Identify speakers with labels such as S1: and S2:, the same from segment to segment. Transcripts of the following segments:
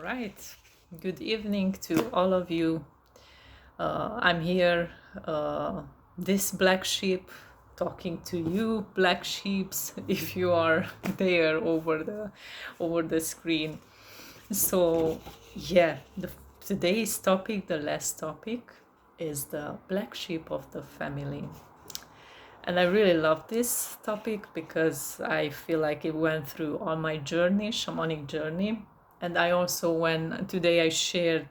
S1: right. Good evening to all of you. I'm here, this black sheep, talking to you, black sheeps, if you are there over the screen. So, yeah, today's topic, the last topic, is the black sheep of the family. And I really love this topic because I feel like it went through all my journey, shamanic journey. And I also, when today I shared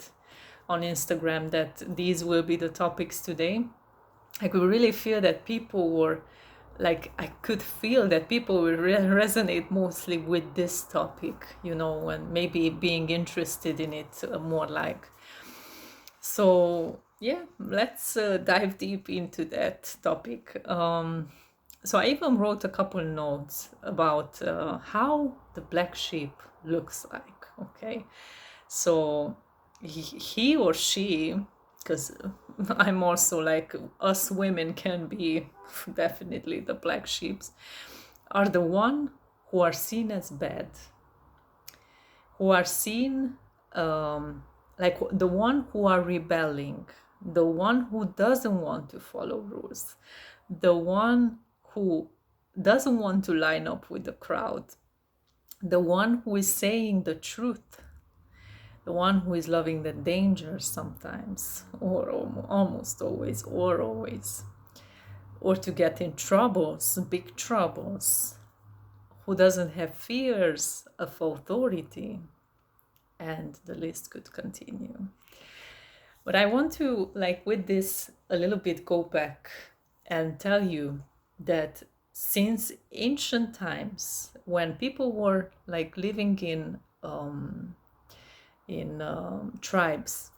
S1: on Instagram that these will be the topics today, I could really feel that people were like, I could feel that people will resonate mostly with this topic, and maybe being interested in it more like. So, yeah, let's dive deep into that topic. So, I even wrote a couple notes about how the black sheep looks like. Okay. So, he or she, because I'm also like us women can be definitely the black sheeps, are the one who are seen as bad, who are seen like the one who are rebelling, the one who doesn't want to follow rules, the one who doesn't want to line up with the crowd, the one who is saying the truth, the one who is loving the danger sometimes, or almost always, or always, or to get in troubles, big troubles, who doesn't have fears of authority, and the list could continue. But I want to, like, with this a little bit go back and tell you that since ancient times, when people were like living in tribes,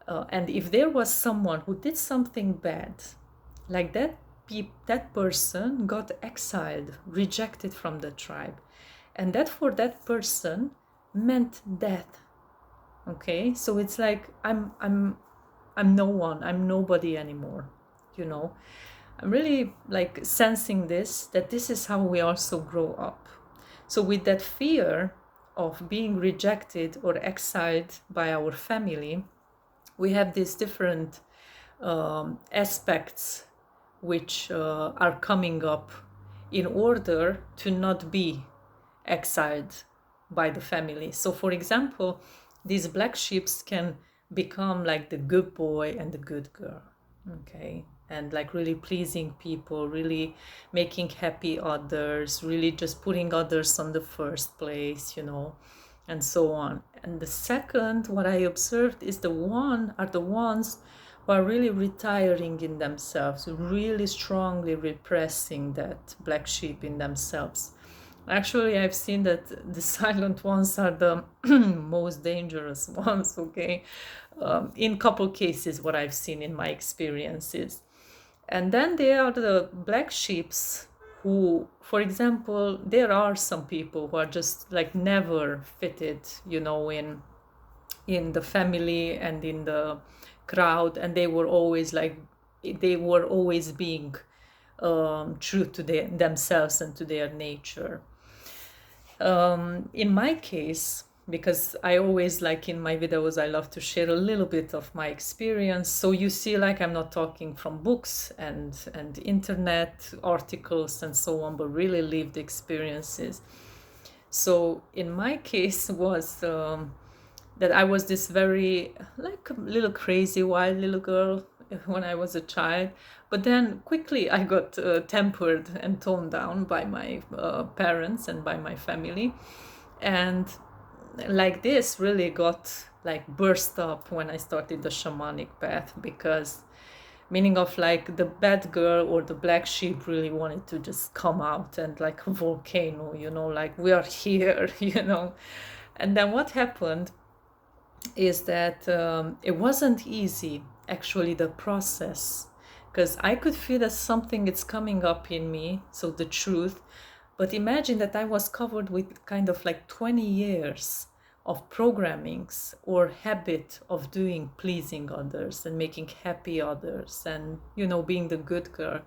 S1: and if there was someone who did something bad, like that person got exiled, rejected from the tribe, and that for that person meant death. Okay, so it's like I'm no one, I'm nobody anymore. I'm really like sensing this, that this is how we also grow up. So with that fear of being rejected or exiled by our family, we have these different aspects which are coming up in order to not be exiled by the family. So for example, these black sheeps can become like the good boy and the good girl, okay, and like really pleasing people, really making happy others, really just putting others on the first place, and so on. And the second, what I observed is the ones who are really retiring in themselves, really strongly repressing that black sheep in themselves. Actually, I've seen that the silent ones are the most dangerous ones, okay? In couple cases, what I've seen in my experiences. And then there are the black sheeps who, for example, there are some people who are just like never fitted, in the family and in the crowd, and they were always being true to themselves and to their nature. In my case, because I always, like in my videos, I love to share a little bit of my experience. So you see, like, I'm not talking from books and internet articles and so on, but really lived experiences. So in my case was that I was this very, like, a little crazy, wild little girl when I was a child. But then quickly I got tempered and toned down by my parents and by my family. And like this really got like burst up when I started the shamanic path, because meaning of like the bad girl or the black sheep really wanted to just come out and like a volcano, like we are here, And then what happened is that it wasn't easy, actually, the process, because I could feel that something is coming up in me, so the truth. But imagine that I was covered with kind of like 20 years of programmings or habit of doing, pleasing others and making happy others and, being the good girl.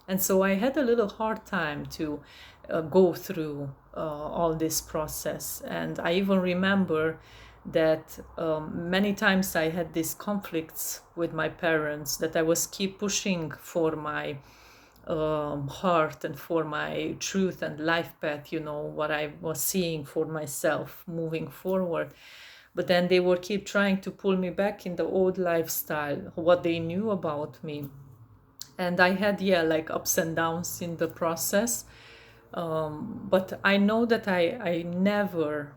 S1: And so I had a little hard time to go through all this process. And I even remember that many times I had these conflicts with my parents, that I was keep pushing for my heart and for my truth and life path, what I was seeing for myself moving forward. But then they would keep trying to pull me back in the old lifestyle, what they knew about me. And I had, like ups and downs in the process. But I know that I never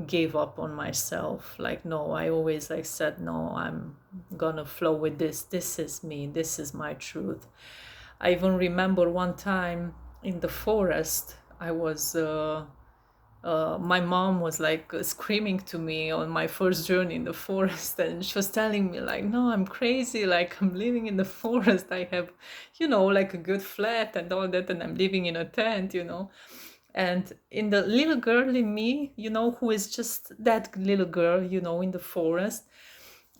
S1: gave up on myself. Like, no, I always like said, no, I'm gonna flow with this. This is me. This is my truth. I even remember one time in the forest, I was, my mom was like screaming to me on my first journey in the forest, and she was telling me like, no, I'm crazy, like I'm living in the forest, I have, like a good flat and all that, and I'm living in a tent. And in the little girl in me, who is just that little girl, in the forest,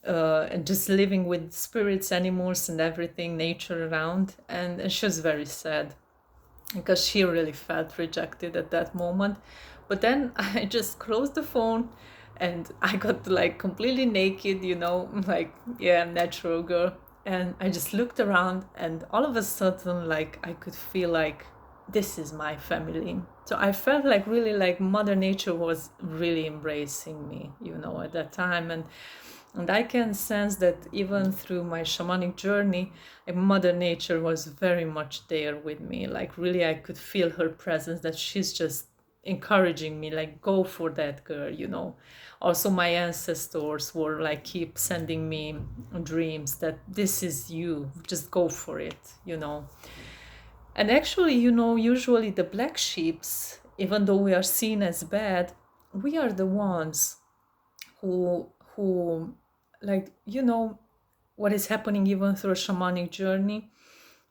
S1: and just living with spirits, animals and everything, nature around. And she was very sad because she really felt rejected at that moment. But then I just closed the phone and I got like completely naked, like, yeah, natural girl. And I just looked around, and all of a sudden, like, I could feel like this is my family. So I felt like really like Mother Nature was really embracing me, at that time. And I can sense that even through my shamanic journey, like Mother Nature was very much there with me. Like, really, I could feel her presence, that she's just encouraging me, like, go for that, girl. Also, my ancestors were like, keep sending me dreams that this is you, just go for it. And actually, usually the black sheeps, even though we are seen as bad, we are the ones who like, what is happening even through a shamanic journey,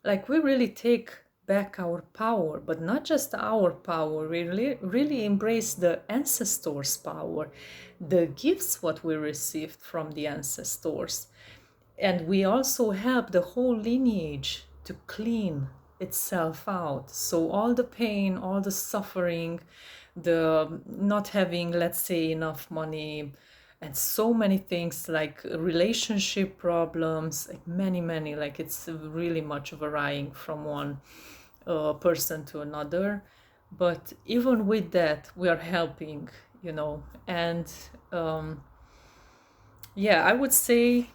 S1: like, we really take back our power, but not just our power. We really embrace the ancestors' power, the gifts what we received from the ancestors. And we also help the whole lineage to clean itself out. So all the pain, all the suffering, the not having, let's say, enough money, and so many things, like relationship problems, like many, like, it's really much varying from one person to another. But even with that, we are helping, and I would say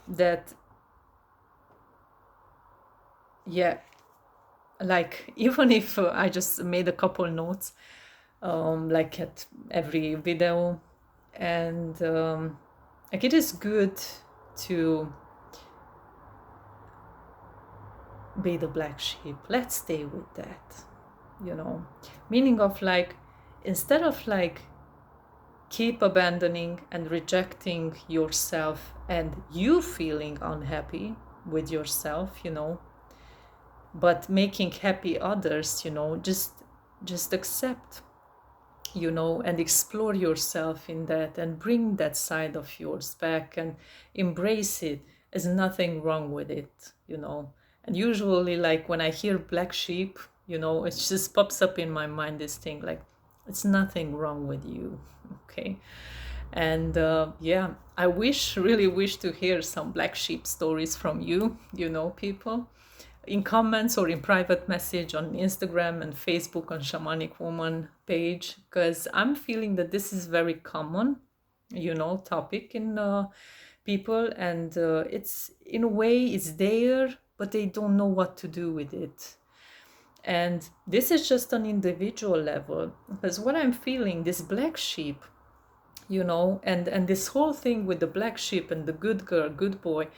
S1: that, like, even if I just made a couple notes, like at every video, and like, it is good to be the black sheep. Let's stay with that, meaning of, like, instead of like keep abandoning and rejecting yourself and you feeling unhappy with yourself, but making happy others, just accept, and explore yourself in that, and bring that side of yours back and embrace it. There's nothing wrong with it. And usually, like, when I hear black sheep, it just pops up in my mind, this thing like, it's nothing wrong with you. Okay. And I really wish to hear some black sheep stories from you, people, in comments or in private message on Instagram and Facebook on Shamanic Woman page, because I'm feeling that this is very common, topic in people, and it's, in a way, it's there, but they don't know what to do with it. And this is just an individual level, because what I'm feeling, this black sheep, and this whole thing with the black sheep and the good girl, good boy,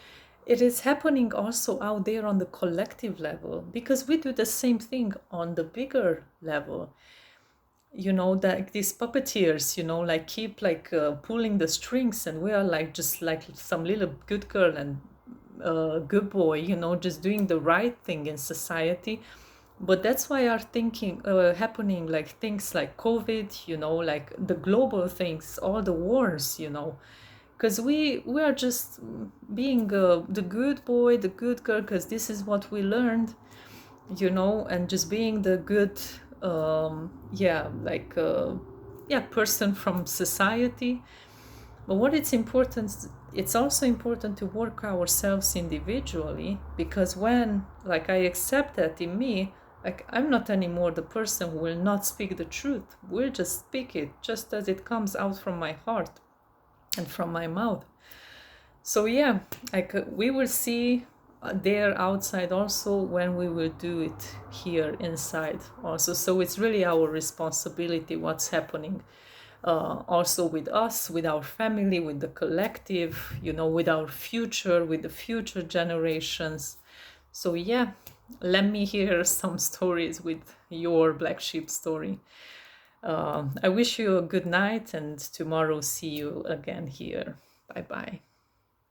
S1: it is happening also out there on the collective level, because we do the same thing on the bigger level. That these puppeteers, like, keep like pulling the strings, and we are like just like some little good girl and good boy, just doing the right thing in society. But that's why are thinking happening, like things like COVID, like the global things, all the wars, because we are just being the good boy, the good girl, because this is what we learned, and just being the good, person from society. But what it's also important to work ourselves individually, because when like I accept that in me, like I'm not anymore the person who will not speak the truth, will just speak it just as it comes out from my heart and from my mouth. So yeah, like we will see there outside also when we will do it here inside also. So it's really our responsibility what's happening also with us, with our family, with the collective, with our future, with the future generations. So yeah, let me hear some stories with your black sheep story. I wish you a good night, and tomorrow see you again here. Bye bye.